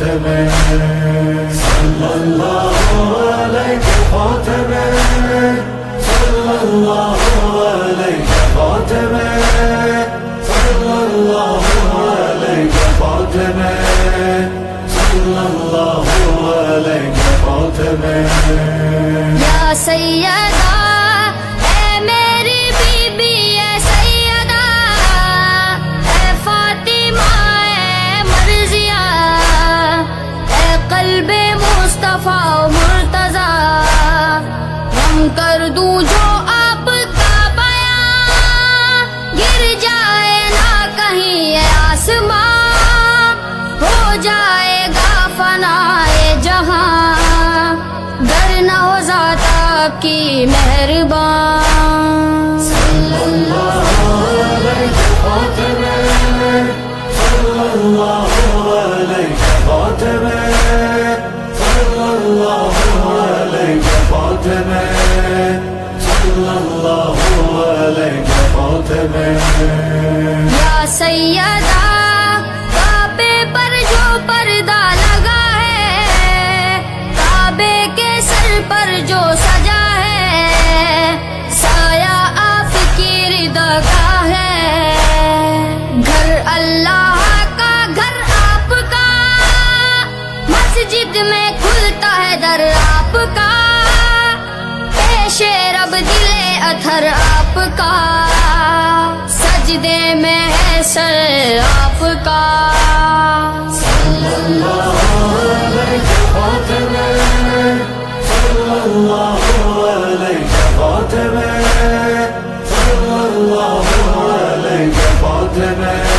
فاطمہ صلی اللہ علیہ فاطمہ صلی اللہ علیہ فاطمہ صلی اللہ علیہ فاطمہ صلی اللہ علیہ فاطمہ یا سیدہ اے میری بی بی اے سیدہ اے فاطمہ اے مرضیہ اے قلب مصطفیٰ مرتضیٰ غم کر دوں جو آپ کا بیان گر جائے نہ کہیں اے آسمان ہو جائے گا فنا جہاں گر نہ ہو ذات آپ کی مہربان صلی اللہ علیہ فاطمہ صلی اللہ علیہ فاطمہ صلی اللہ علیہ فاطمہ صلی اللہ علیہ فاطمہ یا سیدہ کعبے پر جو پردہ لگا ہے کعبے کے سر پر جو سجا ہے سایہ آپ کی رضا کا ہے گھر اللہ کا گھر آپ کا مسجد میں کھلتا ہے در آپ کا پیش رب دل اطہر آپ کا سجدے میں ہے سر آپ کا صلی اللہ علیہ فاطمہ صلی اللہ علیہ فاطمہ صلی اللہ علیہ فاطمہ